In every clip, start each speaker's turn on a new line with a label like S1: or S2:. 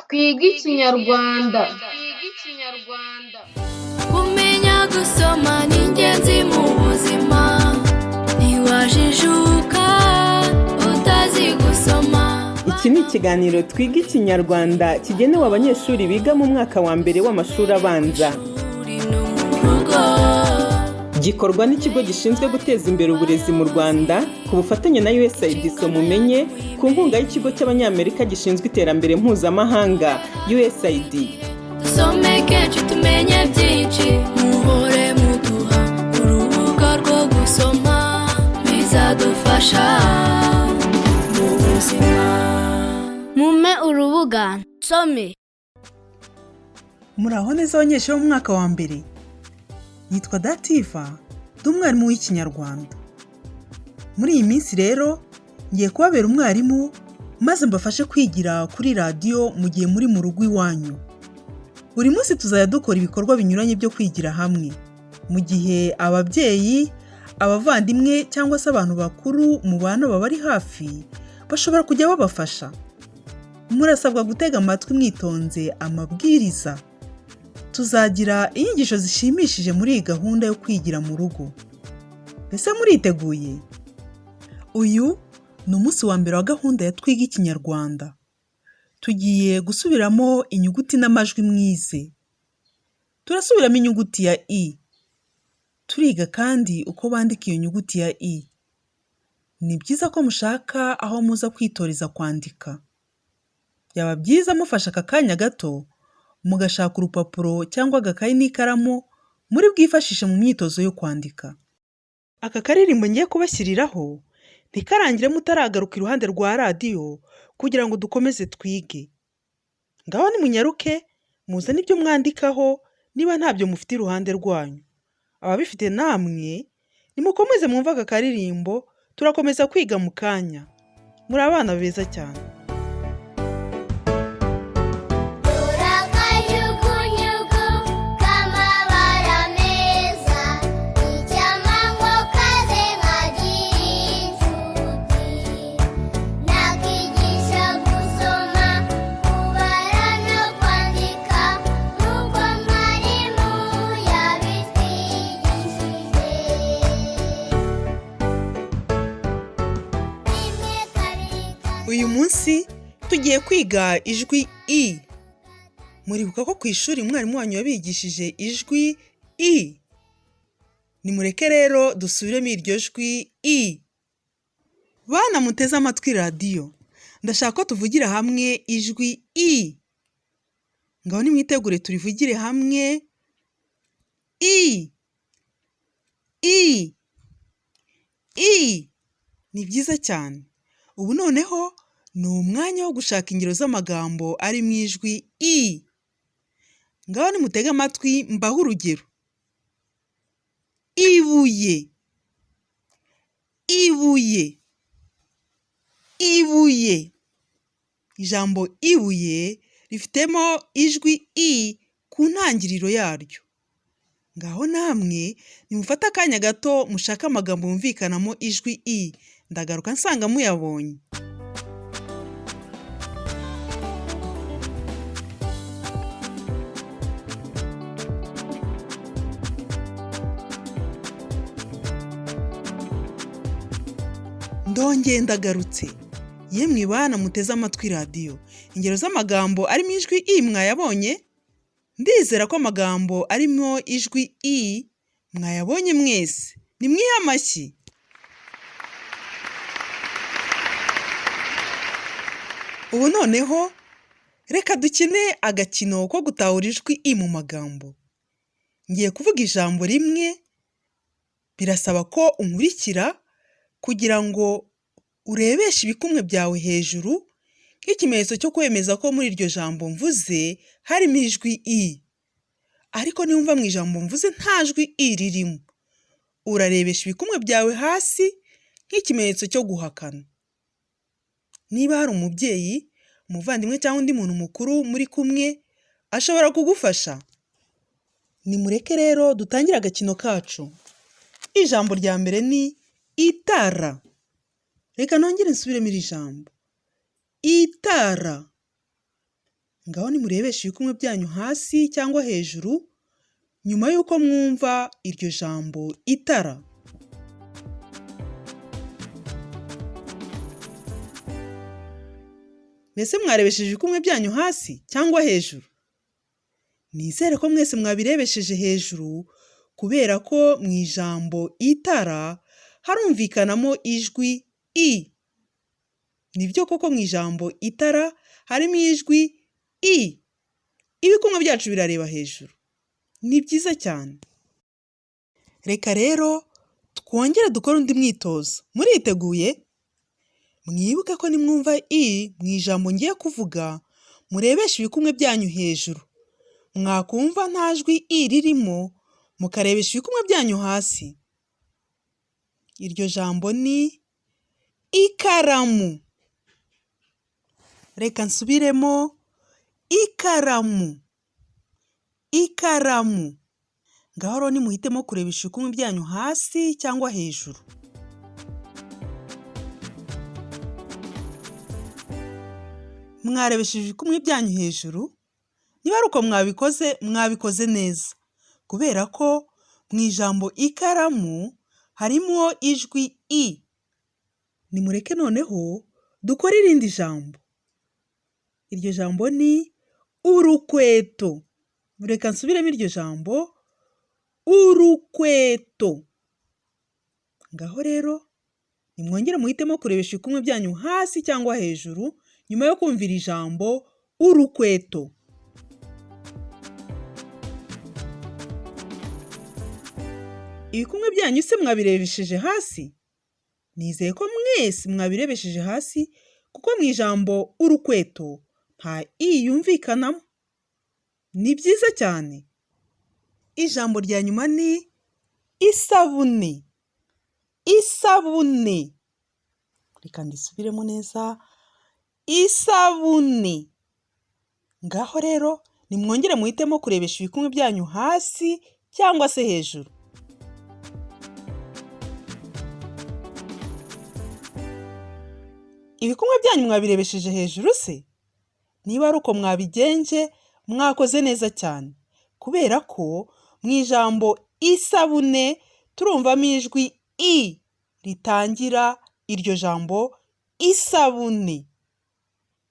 S1: Twige Ikinyarwanda.
S2: Kumenya gusoma ni ingenzi mu buzima, ntiwajijuka utazi gusoma.
S3: Iki ni ikiganiro Twiga Ikinyarwanda kigenewe abanyeshuri biga mu mwaka wa mbere w'amashuri abanza. Gikorwa n'ikigo gishinzwe guteza imbere uburezi mu Rwanda ku bufatanye na USAID Mumenye ku nkunga y'ikigo cy'Abanyamerika gishinzwe iterambere mpuzamahanga USAID.
S2: Dusome kenshi tumenye byinshi, muhore muduha urubuga rwo gusoma, bizadufasha mu buzima. Mume urubuga nsome.
S4: Muraho neza abanyeshuri bo mu mwaka wa mbere. Nitwa Dativa, ndi umwarimu w'Ikinyarwanda. Muri iyi minsi rero ngiye kubabera umwarimu maze mbafashe kwigira kuri radiyo mu gihe muri mu rugo iwanyu. Buri munsi tuzajya dukora ibikorwa binyuranye byo kwigira hamwe, mu gihe ababyeyi, abavandimwe cyangwa se abantu bakuru mu bana babari hafi bashobora kujya babafasha. Murasabwa gutega amatwi mwitonze amabwiriza. Tuzagira inyigisho zishimishije muri iyi gahunda yo kwigira mu rugo. Ese muriteguye? Uyu ni umunsi wa mbere wa gahunda ya Twiga Ikinyarwanda. Tugiye gusubiramo inyuguti n'amajwi mwize. Turasubiramo inyuguti ya I. Turiga kandi uko bandika iyo nyuguti ya I. Ni byiza ko mushaka aho muza kwitoreza kwandika. Byaba byiza mufashe aka kanya gato mugashaka urupapuro cyangwa agakayi n'ikaramu muri bwifashishe mu myitozo yo kwandika. Aka karirimbo ngiye kubashyiriraho ntikarangire mutaragaruka iruhande rwa radiyo kugira ngo dukomeze twige. Ngaho nimunyaruke muzane ibyo mwandikaho niba ntabyo mufite iruhande rwanyu. Ababifite namwe nimukomeze mwumve aka karirimbo, turakomeza kwiga mu kanya. Muri abana beza cyane. Uyu munsi tugiye kwiga ijwi I. Muribuka ko ku ishuri umwarimu wanyu yabigishije ijwi I. Nimureke rero dusubiremo iryo jwi I. Bana muteze amatwi radiyo, ndashaka ko tuvugira hamwe ijwi I. Ngaho nimwitegure turivugire hamwe. I. I. I. Ni byiza cyane. Ubu noneho ni umwanya wo gushaka ingero z'amagambo ari mu ijwi I. Ngaho nimutege amatwi mbahe urugero. Ibuye. Ibuye. Ibuye. Ijambo ibuye rifitemo ijwi I ku ntangiriro yaryo. Ngaho namwe nimufate akanya gato mushake amagambo yumvikanamo ijwi I. Ndagaruka nsanga muyabonye. Ndongeye ndagarutse. Yemwe bana muteze amatwi radiyo, ingero z'amagambo ari mu ijwi I mwayabonye? Ndizera ko amagambo arimo ijwi I mwayabonye mwese. Nimwihe amashyi. Ubu noneho reka dukine agakino ko gutahura ijwi I mu magambo. Ngiye kuvuga ijambo rimwe, birasaba ko unkurikira kugira ngo urebeshe ibikumwe byawe hejuru nk'ikimenyetso cyo kwemeza ko muri iryo jambo mvuze harimo ijwi I. Ariko niwumva mu ijambo mvuze nta jwi I ririmo, urarebesha ibikumwe byawe hasi nk'ikimenyetso cyo guhakana. Niba hari umubyeyi, umuvandimwe cyangwa undi muntu mukuru muri kumwe, ashobora kugufasha. Nimureke rero dutangire agakino kacu. Ijambo rya mbere ni itara. Reka nongere nsubiremo iri jambo. Itara. Ngaho nimurebeshe ibikumwe byanyu hasi cyangwa hejuru nyuma y'uko mwumva iryo jambo itara. Mbese mwarebesheje ibikumwe byanyu hasi cyangwa hejuru? Nizere ko mwese mwabirebesheje hejuru kubera ko mu ijambo itara harumvikanamo ijwi i. Nibyo koko mu ijambo itara harimo ijwi i. Ibikumwe byacu birareba hejuru. Ni byiza cyane. Reka rero twongere dukore undi mwitozo. Muriteguye? Mwibuke ko nimwumva i mu ijambo ngiye kuvuga, murebeshe ibikumwe byanyu hejuru. Mwakumva nta jwi i ririmo, mukarebesha ibikumwe byanyu hasi. Iryo jambo ni ikaramu. Reka nsubiremo, ikaramu. Ikaramu. Ngaho rero nimuhitemo kurebesha ibikumwe byanyu hasi cyangwa hejuru. Mwarebesheje ibikumwe byanyu hejuru? Niba ari uko mwabikoze neza, kubera ko mu ijambo ikaramu harimo ijwi i. Nimureke noneho dukore irindi jambo. Iryo jambo ni urukweto. Reka nsubiremo iryo jambo, urukweto. Ngaho rero nimwongere muhitemo kurebesha ibikumwe byanyu hasi cyangwa hejuru nyuma yo kumvira ijambo urukweto. Ibikumwe byanyu se mwabirebesheje hasi? Nizeye ko mwese mwabirebesheje hasi kuko mu ijambo urukweto nta i yumvikanamo. Ni byiza cyane. Ijambo rya nyuma ni isabune. Isabune. Reka ndisubiremo neza. Isabune. Ngaho rero nimwongere muhitemo kurebesha ibikumwe byanyu hasi cyangwa se hejuru. Ibikumwe byanyu mwabirebesheje hejuru se? Niba ari uko mwabigenje, mwakoze neza cyane. Kubera ko mu ijambo isabune turumvamo ijwi i ritangira iryo jambo isabune.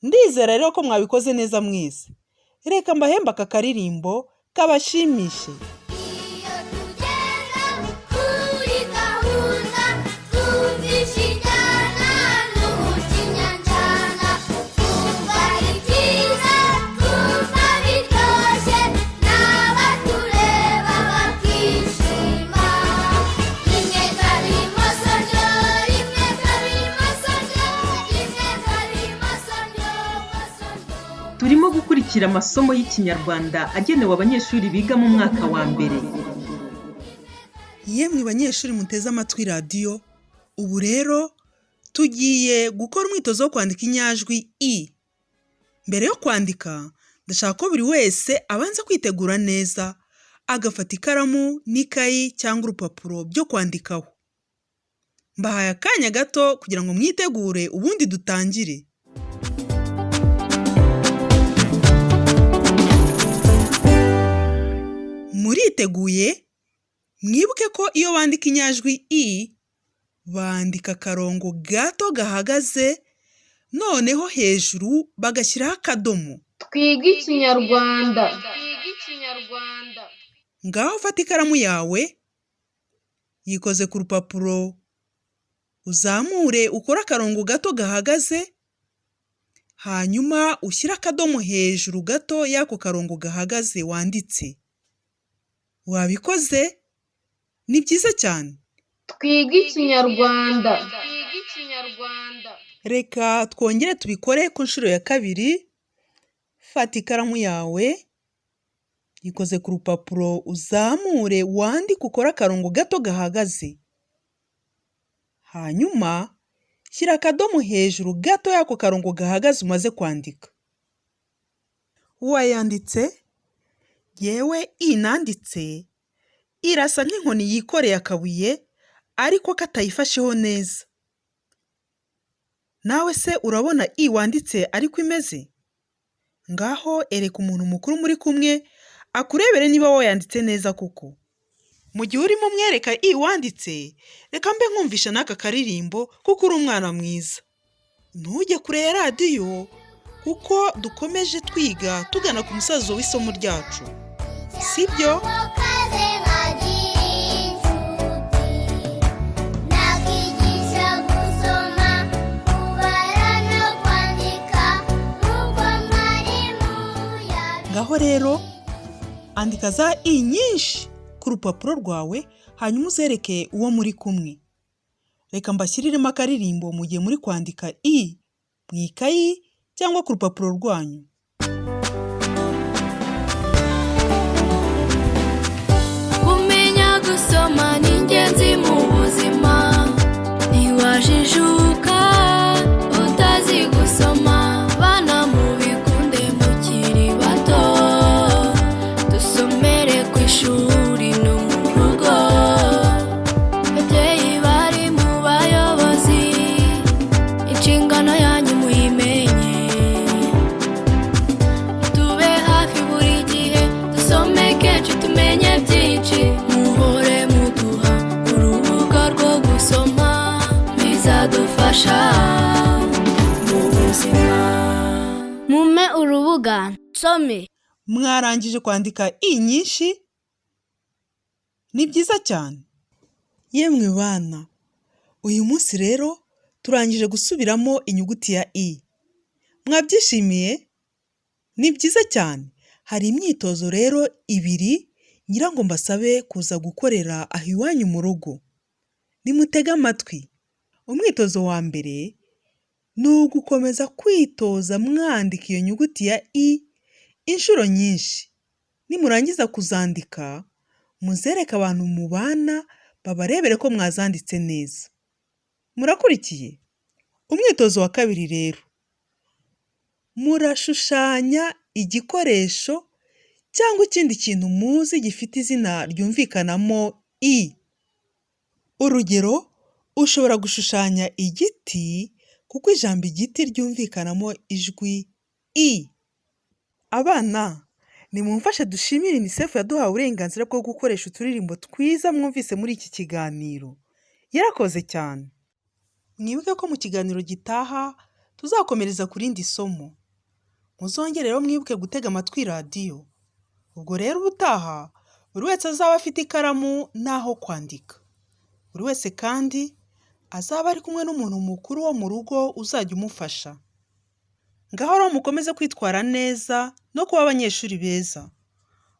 S4: Ndizera rero ko mwabikoze neza mwese. Reka mbahembe aka karirimbo kabashimishe.
S3: Turimo gukurikira amasomo y'Ikinyarwanda agenewe abanyeshuri biga mu mwaka wa mbere.
S4: Yemwe banyeshuri muteze amatwi radiyo, ubu rero tugiye gukora umwitozo wo kwandika inyajwi i. Mbere yo kwandika, ndashaka ko buri wese abanza kwitegura neza, agafata ikaramu n'ikayi cyangwa urupapuro byo kwandikaho. Mbahaye akanya gato kugira ngo mwitegure ubundi dutangire. Muriteguye? Mwibuke ko iyo bandika inyajwi i, bandika akarongo gato gahagaze, noneho hejuru bagashyiraho akadomo.
S1: Twiga Ikinyarwanda.
S4: Ngaho fata ikaramu yawe, yikoze ku rupapuro, uzamure ukore akarongo gato gahagaze, hanyuma ushyire akadomo hejuru gato y'ako karongo gahagaze wanditse. Wabikoze? Ni byiza cyane.
S1: Twiga Ikinyarwanda.
S4: Reka twongere tubikore ku nshuro ya kabiri. Fata ikaramu yawe, yikoze ku rupapuro, uzamure wandike ukore akarongo gato gahagaze. Hanyuma shyira akadomo hejuru gato y'ako karongo gahagaze umaze kwandika. Wayanditse? Yewe inanditse irasa nk'inkoni yikoreye akabuye ariko katayifasheho neza. Nawe se urabona i wanditse ariko imeze? Ngaho ereka umuntu mukuru muri kumwe akurebere niba wayanditse neza kuko. Mu gihe urimo umwereka i wanditse, reka mbe nkumvisha n'aka karirimbo kuko uri umwana mwiza. Ntujye kure ya radiyo kuko dukomeje twiga tugana ku musozo w'isomo ryacu. Sibyo? Ngaho rero andika za i nyinshi ku rupapuro rwawe hanyuma uzereke uwo muri kumwe. Reka mbashyiriremo akaririmbo mu gihe muri kwandika i mu ikayi cyangwa ku rupapuro rwanyu.
S2: Kumenya gusoma ni ingenzi mu buzima, ntiwajijuka utazi gusoma. Bana mubikunde mukiri bato, dusomere ku ishuri no mu rugo. Babyeyi bari mu bayobozi, inshingano yanyu muyimenye. Tube hafi buri gihe, dusome kenshi tumenye byinshi. Muhore muduha urubuga rwo gusoma, bizadufasha mu buzima. Mume urubuga nsome.
S4: Mwarangije kwandika i nyinshi? Ni byiza cyane. Yemwe bana, uyu munsi rero turangije gusubiramo inyuguti ya i. Mwabyishimiye? Ni byiza cyane. Hari imyitozo rero ibiri ngira ngo mbasabe kuza gukorera aho iwanyu mu rugo. Nimutege amatwi. Umwitozo wa mbere ni ugukomeza kwitoza mwandika iyo nyuguti ya i inshuro nyinshi. Nimurangiza kuzandika, muzereke abantu mubana babarebere ko mwazanditse neza. Murakurikiye? Umwitozo wa kabiri rero. Murashushanya igikoresho cyangwa ikindi kintu muzi gifite izina ryumvikanamo i. Urugero, ushobora gushushanya igiti kuko ijambo igiti ryumvikanamo ijwi i. Abana, nimumfashe dushimire UNICEF yaduhaye uburenganzira bwo gukoresha uturirimbo twiza mwumvise muri iki kiganiro. Yarakoze cyane. Mwibuke ko mu kiganiro gitaha tuzakomereza ku rindi somo. Muzongere rero mwibuke gutega amatwi radiyo. Ubwo rero ubutaha buri wese azaba afite ikaramu n'aho kwandika. Buri wese kandi azaba ari kumwe n'umuntu mukuru wo mu rugo uzajya umufasha. Ngaho rero mukomeze kwitwara neza no kuba abanyeshuri beza.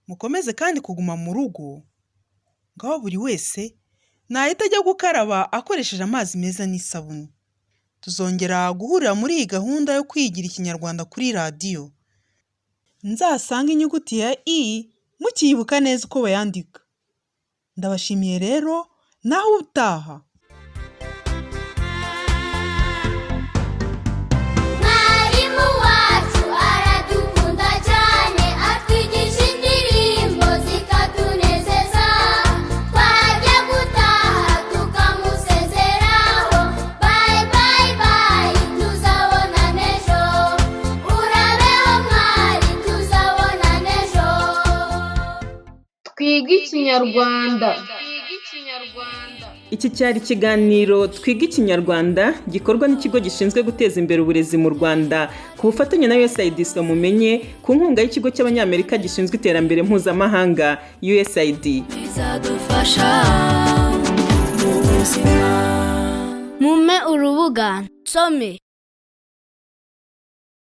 S4: Mukomeze kandi kuguma mu rugo. Ngaho buri wese nahita ajya gukaraba akoresheje amazi meza n'isabune. Tuzongera guhurira muri iyi gahunda yo kwigira Ikinyarwanda kuri radiyo. Nzasanga inyuguti ya i mukiyibuka neza uko bayandika. Ndabashimiye rero, naho utaha.
S5: Mwarimu wacu aradukunda cyane, atwigisha indirimbo zikatunezeza. Twajya gutaha tukamusezeraho. Bye bye bye, tuzabonana ejo. Urabeho mwari, tuzabonana ejo.
S1: Twige Ikinyarwanda.
S3: Iki cyari ikiganiro Twiga Ikinyarwanda gikorwa n'ikigo gishinzwe guteza imbere uburezi mu Rwanda ku bufatanye na USAID mumenye ku nkunga y'ikigo cy'abanyamerika gishinzwe iterambere mpuzamahanga USAID.
S2: Bizadufasha mu buzima. Mume urubuga nsome.